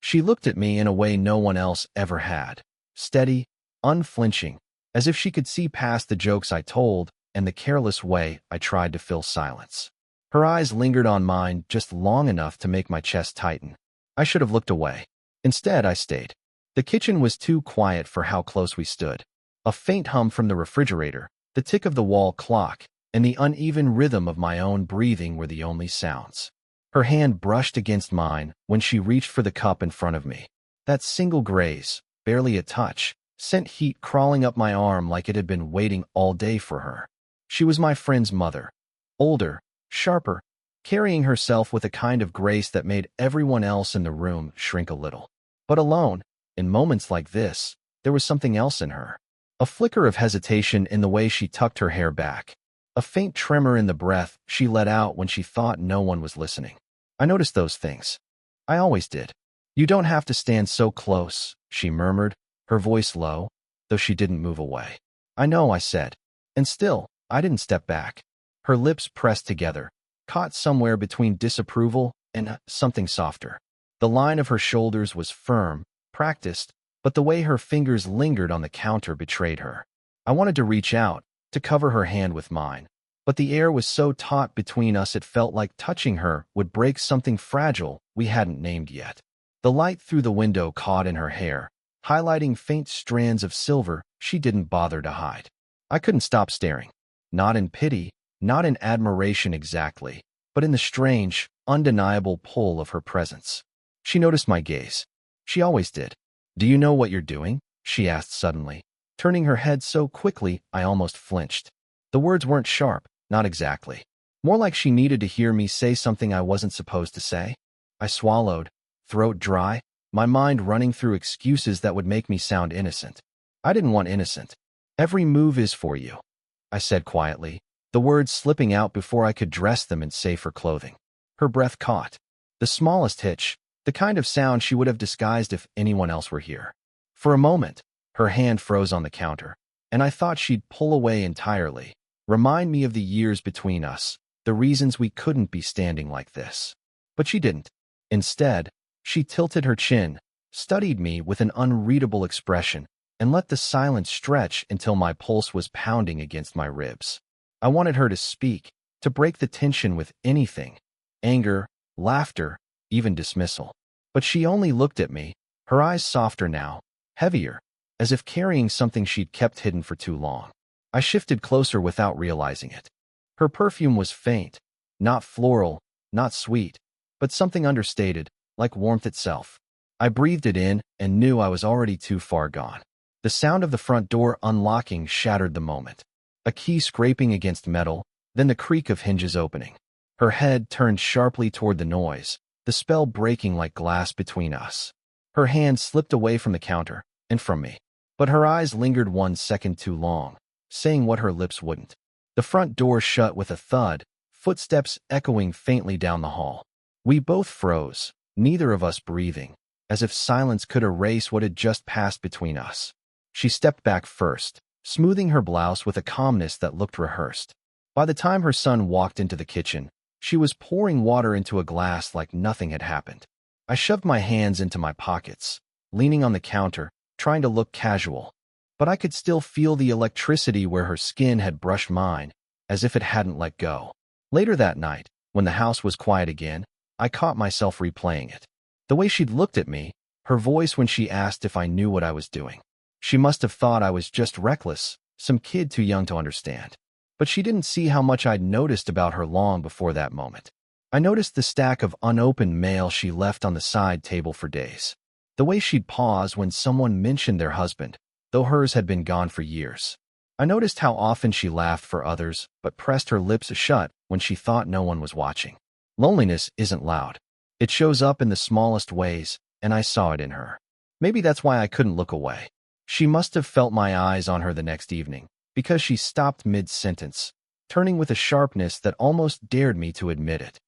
She looked at me in a way no one else ever had. Steady, unflinching, as if she could see past the jokes I told and the careless way I tried to fill silence. Her eyes lingered on mine just long enough to make my chest tighten. I should have looked away. Instead, I stayed. The kitchen was too quiet for how close we stood. A faint hum from the refrigerator, the tick of the wall clock, and the uneven rhythm of my own breathing were the only sounds. Her hand brushed against mine when she reached for the cup in front of me. That single graze, barely a touch, sent heat crawling up my arm like it had been waiting all day for her. She was my friend's mother. Older, sharper, carrying herself with a kind of grace that made everyone else in the room shrink a little. But alone, in moments like this, there was something else in her. A flicker of hesitation in the way she tucked her hair back. A faint tremor in the breath she let out when she thought no one was listening. I noticed those things. I always did. "You don't have to stand so close," she murmured, her voice low, though she didn't move away. "I know," I said. And still, I didn't step back. Her lips pressed together, caught somewhere between disapproval and something softer. The line of her shoulders was firm, practiced, but the way her fingers lingered on the counter betrayed her. I wanted to reach out, to cover her hand with mine, but the air was so taut between us it felt like touching her would break something fragile we hadn't named yet. The light through the window caught in her hair, highlighting faint strands of silver she didn't bother to hide. I couldn't stop staring. Not in pity, not in admiration exactly, but in the strange, undeniable pull of her presence. She noticed my gaze. She always did. "Do you know what you're doing?" she asked suddenly, turning her head so quickly I almost flinched. The words weren't sharp, not exactly. More like she needed to hear me say something I wasn't supposed to say. I swallowed, throat dry, my mind running through excuses that would make me sound innocent. I didn't want innocent. "Every move is for you," I said quietly, the words slipping out before I could dress them in safer clothing. Her breath caught. The smallest hitch, the kind of sound she would have disguised if anyone else were here. For a moment, her hand froze on the counter, and I thought she'd pull away entirely, remind me of the years between us, the reasons we couldn't be standing like this. But she didn't. Instead, she tilted her chin, studied me with an unreadable expression, and let the silence stretch until my pulse was pounding against my ribs. I wanted her to speak, to break the tension with anything, anger, laughter, even dismissal. But she only looked at me, her eyes softer now, heavier, as if carrying something she'd kept hidden for too long. I shifted closer without realizing it. Her perfume was faint, not floral, not sweet, but something understated, like warmth itself. I breathed it in and knew I was already too far gone. The sound of the front door unlocking shattered the moment. A key scraping against metal, then the creak of hinges opening. Her head turned sharply toward the noise, the spell breaking like glass between us. Her hand slipped away from the counter, and from me. But her eyes lingered 1 second too long, saying what her lips wouldn't. The front door shut with a thud, footsteps echoing faintly down the hall. We both froze, neither of us breathing, as if silence could erase what had just passed between us. She stepped back first, smoothing her blouse with a calmness that looked rehearsed. By the time her son walked into the kitchen, she was pouring water into a glass like nothing had happened. I shoved my hands into my pockets, leaning on the counter, trying to look casual, but I could still feel the electricity where her skin had brushed mine, as if it hadn't let go. Later that night, when the house was quiet again, I caught myself replaying it. The way she'd looked at me, her voice when she asked if I knew what I was doing. She must have thought I was just reckless, some kid too young to understand. But she didn't see how much I'd noticed about her long before that moment. I noticed the stack of unopened mail she left on the side table for days. The way she'd pause when someone mentioned their husband, though hers had been gone for years. I noticed how often she laughed for others, but pressed her lips shut when she thought no one was watching. Loneliness isn't loud. It shows up in the smallest ways, and I saw it in her. Maybe that's why I couldn't look away. She must have felt my eyes on her the next evening, because she stopped mid-sentence, turning with a sharpness that almost dared me to admit it.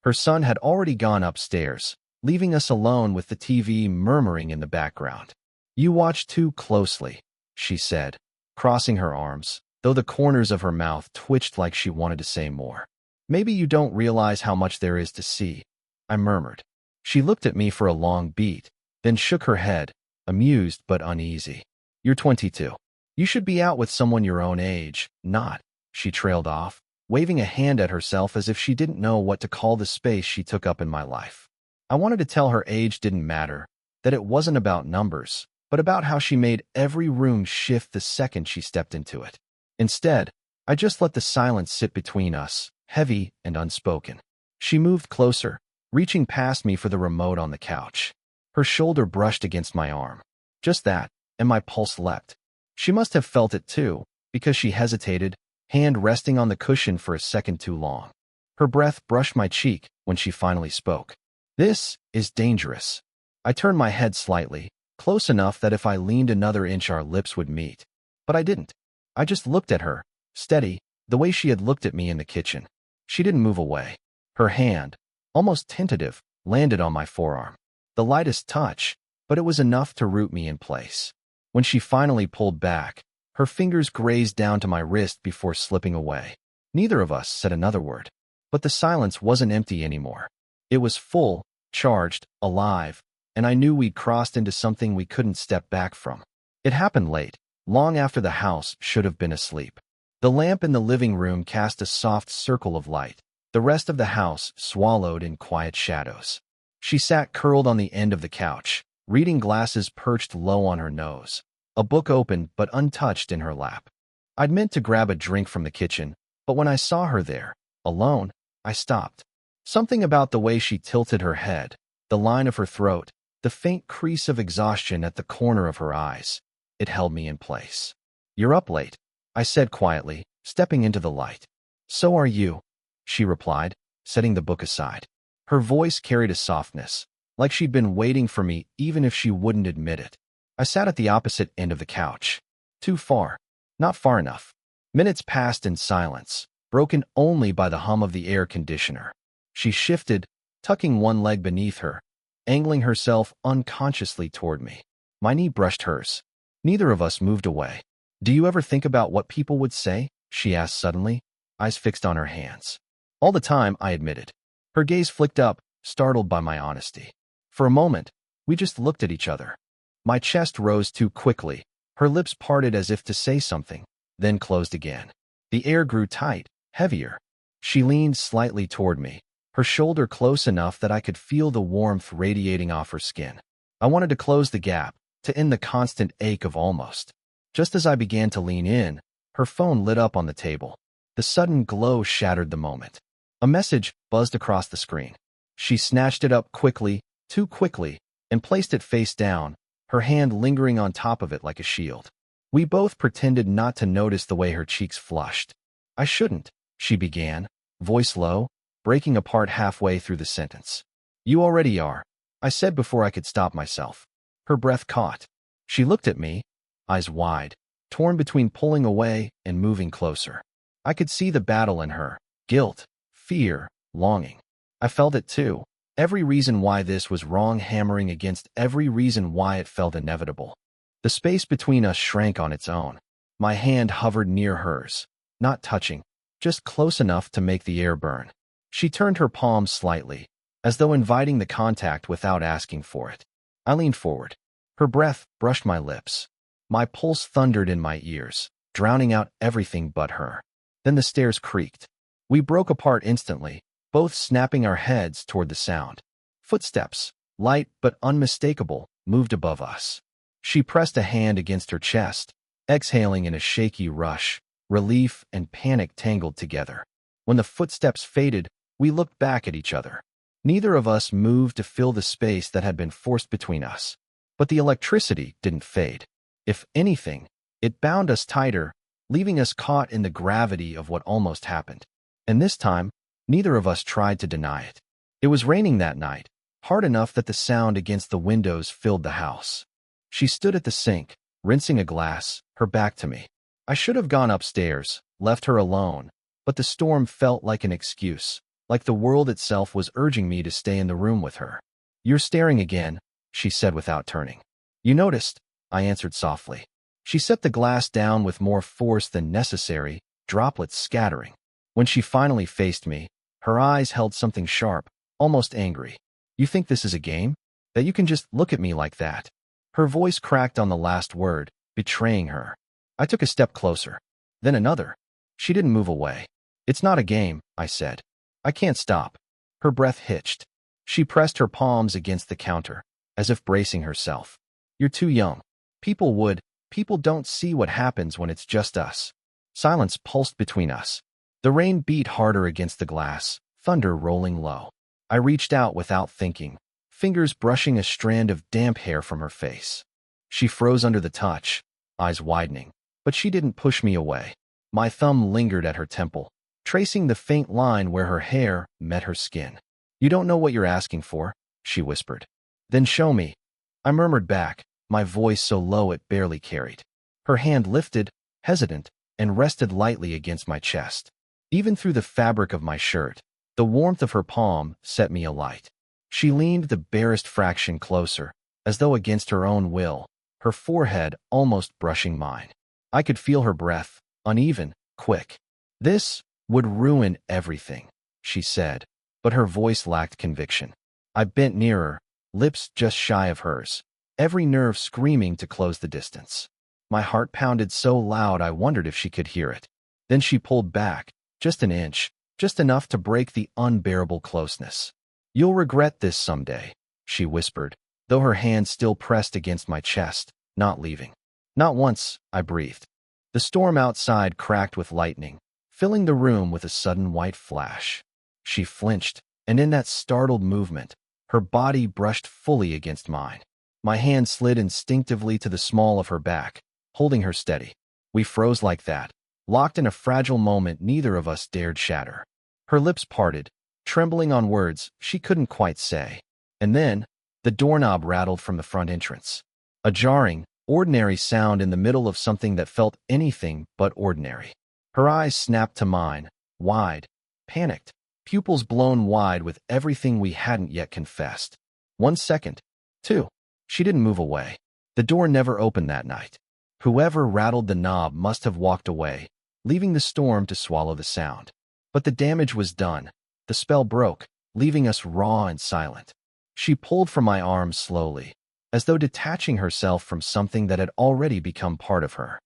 Her son had already gone upstairs, leaving us alone with the TV murmuring in the background. "You watch too closely," she said, crossing her arms, though the corners of her mouth twitched like she wanted to say more. "Maybe you don't realize how much there is to see," I murmured. She looked at me for a long beat, then shook her head, amused but uneasy. You're 22. You should be out with someone your own age, not, she trailed off, waving a hand at herself as if she didn't know what to call the space she took up in my life. I wanted to tell her age didn't matter, that it wasn't about numbers, but about how she made every room shift the second she stepped into it. Instead, I just let the silence sit between us, heavy and unspoken. She moved closer, reaching past me for the remote on the couch. Her shoulder brushed against my arm. Just that, and my pulse leapt. She must have felt it too, because she hesitated, hand resting on the cushion for a second too long. Her breath brushed my cheek when she finally spoke. This is dangerous. I turned my head slightly, close enough that if I leaned another inch our lips would meet. But I didn't. I just looked at her, steady, the way she had looked at me in the kitchen. She didn't move away. Her hand, almost tentative, landed on my forearm. The lightest touch, but it was enough to root me in place. When she finally pulled back, her fingers grazed down to my wrist before slipping away. Neither of us said another word. But the silence wasn't empty anymore. It was full, charged, alive, and I knew we'd crossed into something we couldn't step back from. It happened late, long after the house should have been asleep. The lamp in the living room cast a soft circle of light, the rest of the house swallowed in quiet shadows. She sat curled on the end of the couch, reading glasses perched low on her nose, a book open but untouched in her lap. I'd meant to grab a drink from the kitchen, but when I saw her there, alone, I stopped. Something about the way she tilted her head, the line of her throat, the faint crease of exhaustion at the corner of her eyes. It held me in place. You're up late, I said quietly, stepping into the light. So are you, she replied, setting the book aside. Her voice carried a softness, like she'd been waiting for me even if she wouldn't admit it. I sat at the opposite end of the couch. Too far. Not far enough. Minutes passed in silence, broken only by the hum of the air conditioner. She shifted, tucking one leg beneath her, angling herself unconsciously toward me. My knee brushed hers. Neither of us moved away. Do you ever think about what people would say? She asked suddenly, eyes fixed on her hands. All the time, I admitted. Her gaze flicked up, startled by my honesty. For a moment, we just looked at each other. My chest rose too quickly. Her lips parted as if to say something, then closed again. The air grew tight, heavier. She leaned slightly toward me, her shoulder close enough that I could feel the warmth radiating off her skin. I wanted to close the gap, to end the constant ache of almost. Just as I began to lean in, her phone lit up on the table. The sudden glow shattered the moment. A message buzzed across the screen. She snatched it up quickly, too quickly, and placed it face down, her hand lingering on top of it like a shield. We both pretended not to notice the way her cheeks flushed. I shouldn't, she began, voice low, breaking apart halfway through the sentence. You already are, I said before I could stop myself. Her breath caught. She looked at me, eyes wide, torn between pulling away and moving closer. I could see the battle in her, guilt, fear, longing. I felt it too, every reason why this was wrong hammering against every reason why it felt inevitable. The space between us shrank on its own. My hand hovered near hers, not touching, just close enough to make the air burn. She turned her palm slightly, as though inviting the contact without asking for it. I leaned forward. Her breath brushed my lips. My pulse thundered in my ears, drowning out everything but her. Then the stairs creaked. We broke apart instantly, both snapping our heads toward the sound. Footsteps, light but unmistakable, moved above us. She pressed a hand against her chest, exhaling in a shaky rush, relief and panic tangled together. When the footsteps faded, we looked back at each other. Neither of us moved to fill the space that had been forced between us. But the electricity didn't fade. If anything, it bound us tighter, leaving us caught in the gravity of what almost happened. And this time, neither of us tried to deny it. It was raining that night, hard enough that the sound against the windows filled the house. She stood at the sink, rinsing a glass, her back to me. I should have gone upstairs, left her alone, but the storm felt like an excuse, like the world itself was urging me to stay in the room with her. You're staring again, she said without turning. You noticed, I answered softly. She set the glass down with more force than necessary, droplets scattering. When she finally faced me, her eyes held something sharp, almost angry. You think this is a game? that you can just look at me like that." Her voice cracked on the last word, betraying her. I took a step closer. Then another. She didn't move away. "It's not a game," I said. "I can't stop." Her breath hitched. She pressed her palms against the counter, as if bracing herself. "You're too young. People don't see what happens when it's just us." Silence pulsed between us. The rain beat harder against the glass, thunder rolling low. I reached out without thinking, fingers brushing a strand of damp hair from her face. She froze under the touch, eyes widening, but she didn't push me away. My thumb lingered at her temple, tracing the faint line where her hair met her skin. "You don't know what you're asking for," she whispered. "Then show me." I murmured back, my voice so low it barely carried. Her hand lifted, hesitant, and rested lightly against my chest. Even through the fabric of my shirt, the warmth of her palm set me alight. She leaned the barest fraction closer, as though against her own will, her forehead almost brushing mine. I could feel her breath, uneven, quick. "This would ruin everything," she said, but her voice lacked conviction. I bent nearer, lips just shy of hers, every nerve screaming to close the distance. My heart pounded so loud I wondered if she could hear it. Then she pulled back, just an inch, just enough to break the unbearable closeness. "You'll regret this someday," she whispered, though her hand still pressed against my chest, not leaving. "Not once," I breathed. The storm outside cracked with lightning, filling the room with a sudden white flash. She flinched, and in that startled movement, her body brushed fully against mine. My hand slid instinctively to the small of her back, holding her steady. We froze like that, locked in a fragile moment neither of us dared shatter. Her lips parted, trembling on words she couldn't quite say. And then, the doorknob rattled from the front entrance. A jarring, ordinary sound in the middle of something that felt anything but ordinary. Her eyes snapped to mine, wide, panicked, pupils blown wide with everything we hadn't yet confessed. 1 second. 2. She didn't move away. The door never opened that night. Whoever rattled the knob must have walked away, leaving the storm to swallow the sound. But the damage was done. The spell broke, leaving us raw and silent. She pulled from my arms slowly, as though detaching herself from something that had already become part of her.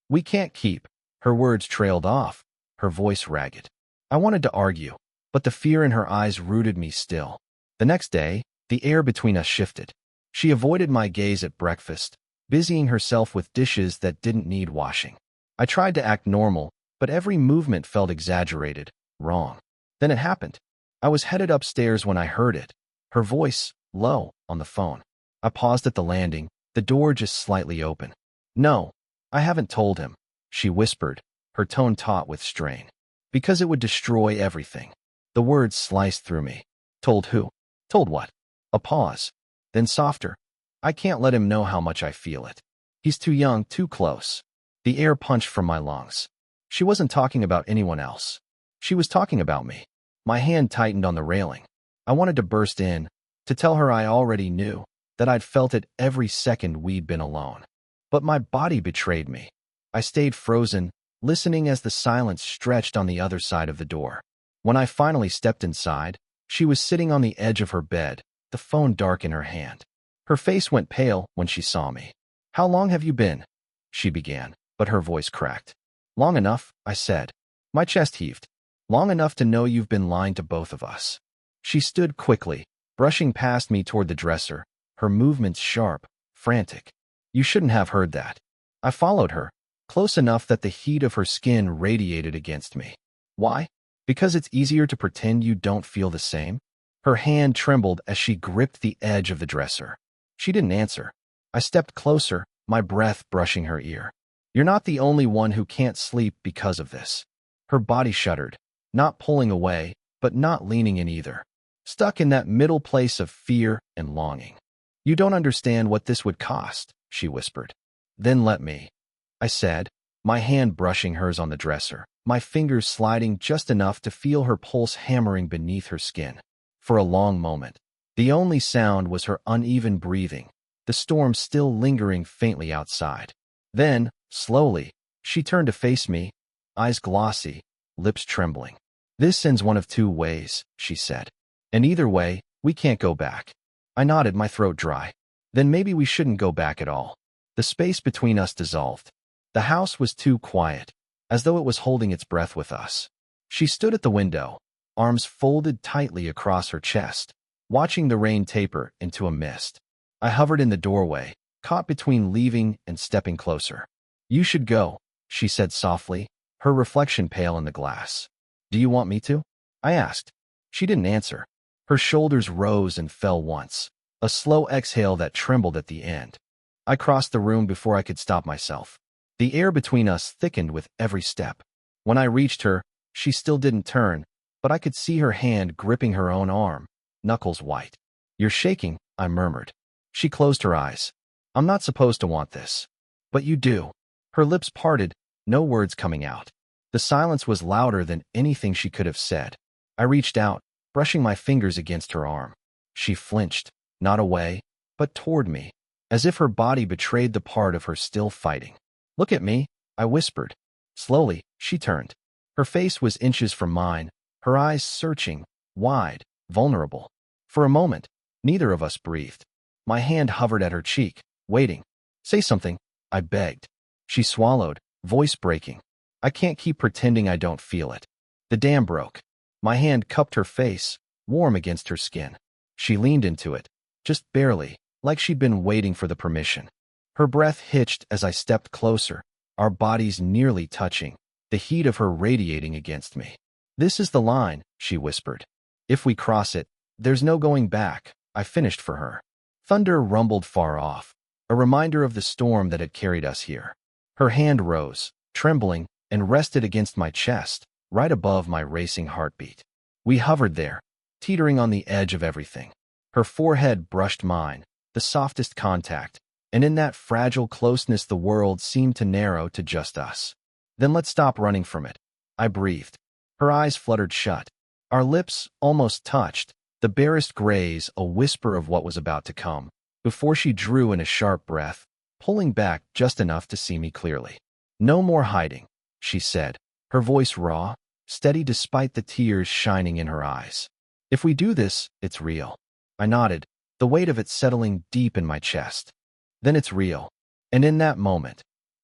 "We can't keep." Her words trailed off, her voice ragged. I wanted to argue, but the fear in her eyes rooted me still. The next day, the air between us shifted. She avoided my gaze at breakfast, busying herself with dishes that didn't need washing. I tried to act normal, but every movement felt exaggerated, wrong. Then it happened. I was headed upstairs when I heard it, her voice, low, on the phone. I paused at the landing, the door just slightly open. "No, I haven't told him," she whispered, her tone taut with strain. "Because it would destroy everything." The words sliced through me. "Told who? Told what?" A pause. Then softer. "I can't let him know how much I feel it. He's too young, too close." The air punched from my lungs. She wasn't talking about anyone else. She was talking about me. My hand tightened on the railing. I wanted to burst in, to tell her I already knew, that I'd felt it every second we'd been alone. But my body betrayed me. I stayed frozen, listening as the silence stretched on the other side of the door. When I finally stepped inside, she was sitting on the edge of her bed, the phone dark in her hand. Her face went pale when she saw me. "How long have you been?" she began, but her voice cracked. "Long enough," I said. My chest heaved. "Long enough to know you've been lying to both of us." She stood quickly, brushing past me toward the dresser, her movements sharp, frantic. "You shouldn't have heard that." I followed her, close enough that the heat of her skin radiated against me. "Why? Because it's easier to pretend you don't feel the same?" Her hand trembled as she gripped the edge of the dresser. She didn't answer. I stepped closer, my breath brushing her ear. "You're not the only one who can't sleep because of this." Her body shuddered, not pulling away, but not leaning in either. Stuck in that middle place of fear and longing. "You don't understand what this would cost," she whispered. "Then let me," I said, my hand brushing hers on the dresser, my fingers sliding just enough to feel her pulse hammering beneath her skin. For a long moment, the only sound was her uneven breathing, the storm still lingering faintly outside. Then, slowly, she turned to face me, eyes glossy, lips trembling. "This ends one of two ways," she said. "And either way, we can't go back." I nodded, my throat dry. Then maybe we shouldn't go back at all. The space between us dissolved. The house was too quiet, as though it was holding its breath with us. She stood at the window, arms folded tightly across her chest, watching the rain taper into a mist. I hovered in the doorway, caught between leaving and stepping closer. You should go, she said softly, her reflection pale in the glass. Do you want me to? I asked. She didn't answer. Her shoulders rose and fell once, a slow exhale that trembled at the end. I crossed the room before I could stop myself. The air between us thickened with every step. When I reached her, she still didn't turn, but I could see her hand gripping her own arm, knuckles white. You're shaking, I murmured. She closed her eyes. I'm not supposed to want this. But you do. Her lips parted, no words coming out. The silence was louder than anything she could have said. I reached out, brushing my fingers against her arm. She flinched, not away, but toward me, as if her body betrayed the part of her still fighting. Look at me, I whispered. Slowly, she turned. Her face was inches from mine, her eyes searching, wide, vulnerable. For a moment, neither of us breathed. My hand hovered at her cheek, waiting. Say something, I begged. She swallowed, voice breaking. I can't keep pretending I don't feel it. The dam broke. My hand cupped her face, warm against her skin. She leaned into it, just barely, like she'd been waiting for the permission. Her breath hitched as I stepped closer, our bodies nearly touching, the heat of her radiating against me. This is the line, she whispered. If we cross it, there's no going back, I finished for her. Thunder rumbled far off, a reminder of the storm that had carried us here. Her hand rose, trembling, and rested against my chest, right above my racing heartbeat. We hovered there, teetering on the edge of everything. Her forehead brushed mine, the softest contact, and in that fragile closeness the world seemed to narrow to just us. Then let's stop running from it, I breathed. Her eyes fluttered shut. Our lips almost touched, the barest graze a whisper of what was about to come, before she drew in a sharp breath, pulling back just enough to see me clearly. No more hiding, she said, her voice raw, steady despite the tears shining in her eyes. If we do this, it's real. I nodded, the weight of it settling deep in my chest. Then it's real. And in that moment,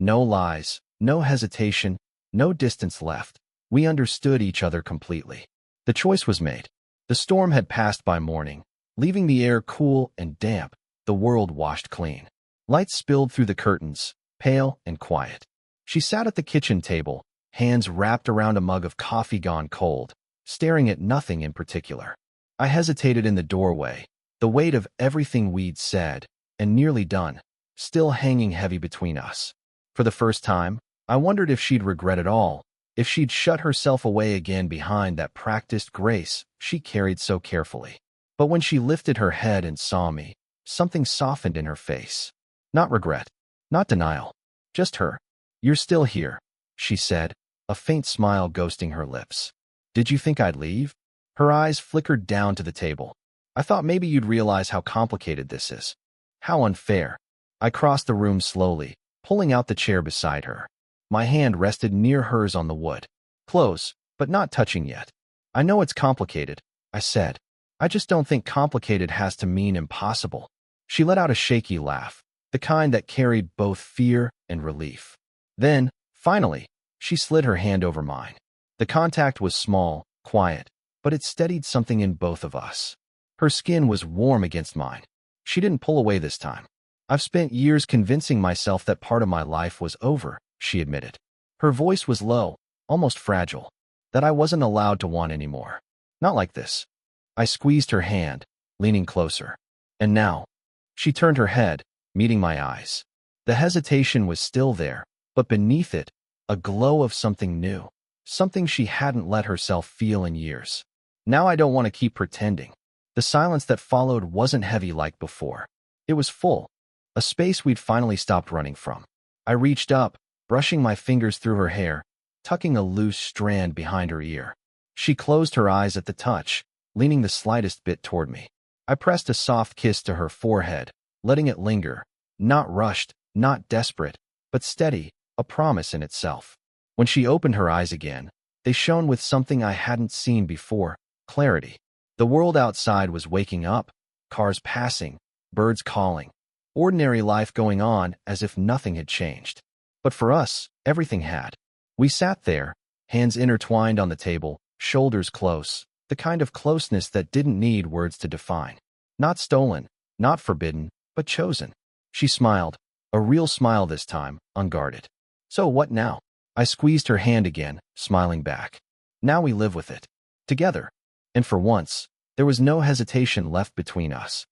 no lies, no hesitation, no distance left. We understood each other completely. The choice was made. The storm had passed by morning, leaving the air cool and damp, the world washed clean. Light spilled through the curtains, pale and quiet. She sat at the kitchen table, hands wrapped around a mug of coffee gone cold, staring at nothing in particular. I hesitated in the doorway, the weight of everything we'd said, and nearly done, still hanging heavy between us. For the first time, I wondered if she'd regret it all, if she'd shut herself away again behind that practiced grace she carried so carefully. But when she lifted her head and saw me, something softened in her face. Not regret, not denial, just her. You're still here, she said, a faint smile ghosting her lips. Did you think I'd leave? Her eyes flickered down to the table. I thought maybe you'd realize how complicated this is. How unfair. I crossed the room slowly, pulling out the chair beside her. My hand rested near hers on the wood. Close, but not touching yet. I know it's complicated, I said. I just don't think complicated has to mean impossible. She let out a shaky laugh, the kind that carried both fear and relief. Then, finally, she slid her hand over mine. The contact was small, quiet, but it steadied something in both of us. Her skin was warm against mine. She didn't pull away this time. I've spent years convincing myself that part of my life was over, she admitted. Her voice was low, almost fragile, that I wasn't allowed to want anymore. Not like this. I squeezed her hand, leaning closer. And now, she turned her head, meeting my eyes. The hesitation was still there, but beneath it, a glow of something new, something she hadn't let herself feel in years. Now I don't want to keep pretending. The silence that followed wasn't heavy like before. It was full, a space we'd finally stopped running from. I reached up, brushing my fingers through her hair, tucking a loose strand behind her ear. She closed her eyes at the touch, leaning the slightest bit toward me. I pressed a soft kiss to her forehead, letting it linger, not rushed, not desperate, but steady, a promise in itself. When she opened her eyes again, they shone with something I hadn't seen before, clarity. The world outside was waking up, cars passing, birds calling. Ordinary life going on as if nothing had changed. But for us, everything had. We sat there, hands intertwined on the table, shoulders close, the kind of closeness that didn't need words to define. Not stolen, not forbidden, but chosen. She smiled, a real smile this time, unguarded. So what now? I squeezed her hand again, smiling back. Now we live with it. Together. And for once, there was no hesitation left between us.